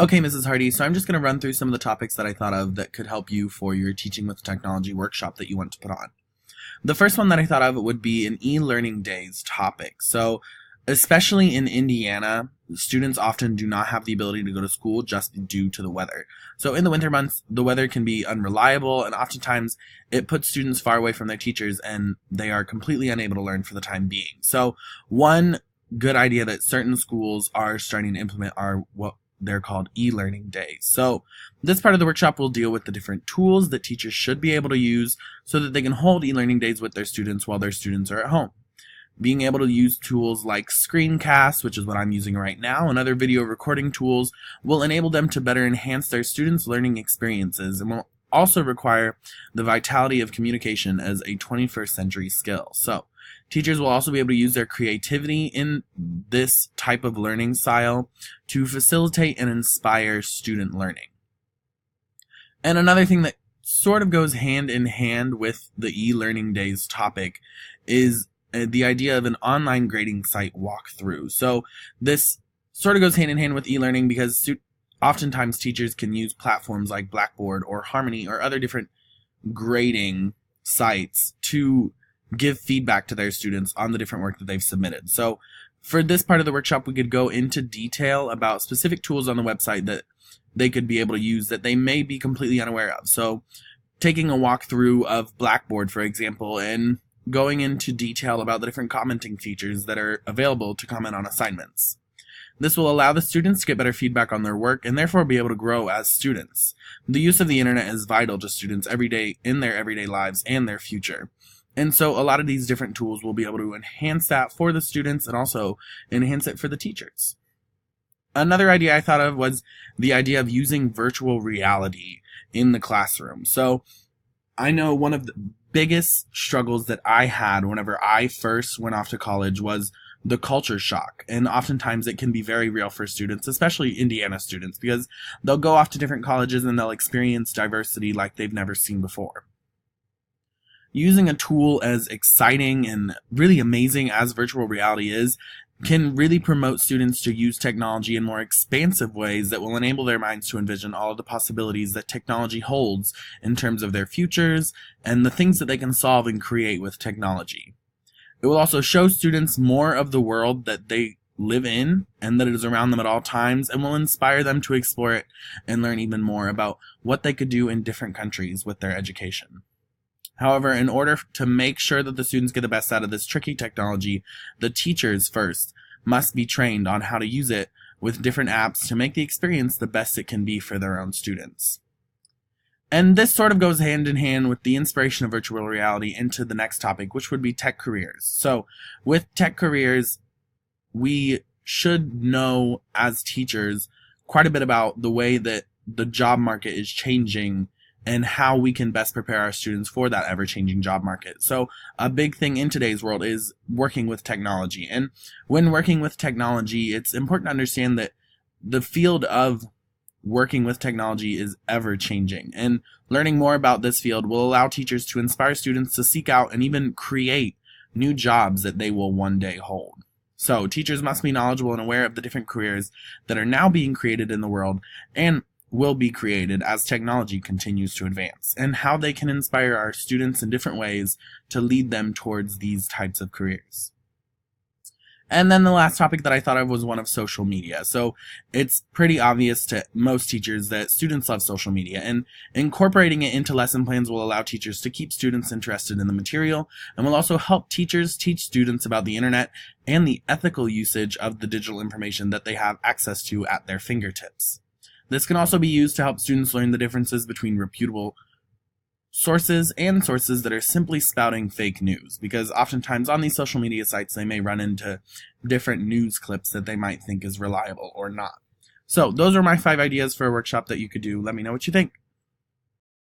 Okay, Mrs. Hardy, so I'm just going to run through some of the topics that I thought of that could help you for your Teaching with Technology workshop that you want to put on. The first one that I thought of would be an e-learning days topic. So, especially in Indiana, students often do not have the ability to go to school just due to the weather. So in the winter months, the weather can be unreliable, and oftentimes it puts students far away from their teachers and they are completely unable to learn for the time being. So one good idea that certain schools are starting to implement are what they're called e-learning days. So this part of the workshop will deal with the different tools that teachers should be able to use so that they can hold e-learning days with their students while their students are at home. Being able to use tools like screencasts, which is what I'm using right now, and other video recording tools will enable them to better enhance their students' learning experiences and will also require the vitality of communication as a 21st century skill. So teachers will also be able to use their creativity in this type of learning style to facilitate and inspire student learning. And another thing that sort of goes hand in hand with the e-learning days topic is the idea of an online grading site walkthrough. So this sort of goes hand in hand with e-learning because oftentimes teachers can use platforms like Blackboard or Harmony or other different grading sites to give feedback to their students on the different work that they've submitted. So for this part of the workshop, we could go into detail about specific tools on the website that they could be able to use that they may be completely unaware of. So taking a walkthrough of Blackboard, for example, and going into detail about the different commenting features that are available to comment on assignments. This will allow the students to get better feedback on their work and therefore be able to grow as students. The use of the internet is vital to students every day in their everyday lives and their future. And so a lot of these different tools will be able to enhance that for the students and also enhance it for the teachers. Another idea I thought of was the idea of using virtual reality in the classroom. So I know one of the biggest struggles that I had whenever I first went off to college was the culture shock. And oftentimes it can be very real for students, especially Indiana students, because they'll go off to different colleges and they'll experience diversity like they've never seen before. Using a tool as exciting and really amazing as virtual reality is, can really promote students to use technology in more expansive ways that will enable their minds to envision all of the possibilities that technology holds in terms of their futures and the things that they can solve and create with technology. It will also show students more of the world that they live in and that it is around them at all times, and will inspire them to explore it and learn even more about what they could do in different countries with their education. However, in order to make sure that the students get the best out of this tricky technology, the teachers first must be trained on how to use it with different apps to make the experience the best it can be for their own students. And this sort of goes hand in hand with the inspiration of virtual reality into the next topic, which would be tech careers. So with tech careers, we should know as teachers quite a bit about the way that the job market is changing and how we can best prepare our students for that ever-changing job market. So a big thing in today's world is working with technology. And when working with technology, it's important to understand that the field of working with technology is ever-changing. And learning more about this field will allow teachers to inspire students to seek out and even create new jobs that they will one day hold. So teachers must be knowledgeable and aware of the different careers that are now being created in the world and will be created as technology continues to advance, and how they can inspire our students in different ways to lead them towards these types of careers. And then the last topic that I thought of was one of social media. So it's pretty obvious to most teachers that students love social media, and incorporating it into lesson plans will allow teachers to keep students interested in the material, and will also help teachers teach students about the internet and the ethical usage of the digital information that they have access to at their fingertips. This can also be used to help students learn the differences between reputable sources and sources that are simply spouting fake news, because oftentimes on these social media sites they may run into different news clips that they might think is reliable or not. So those are my 5 ideas for a workshop that you could do. Let me know what you think.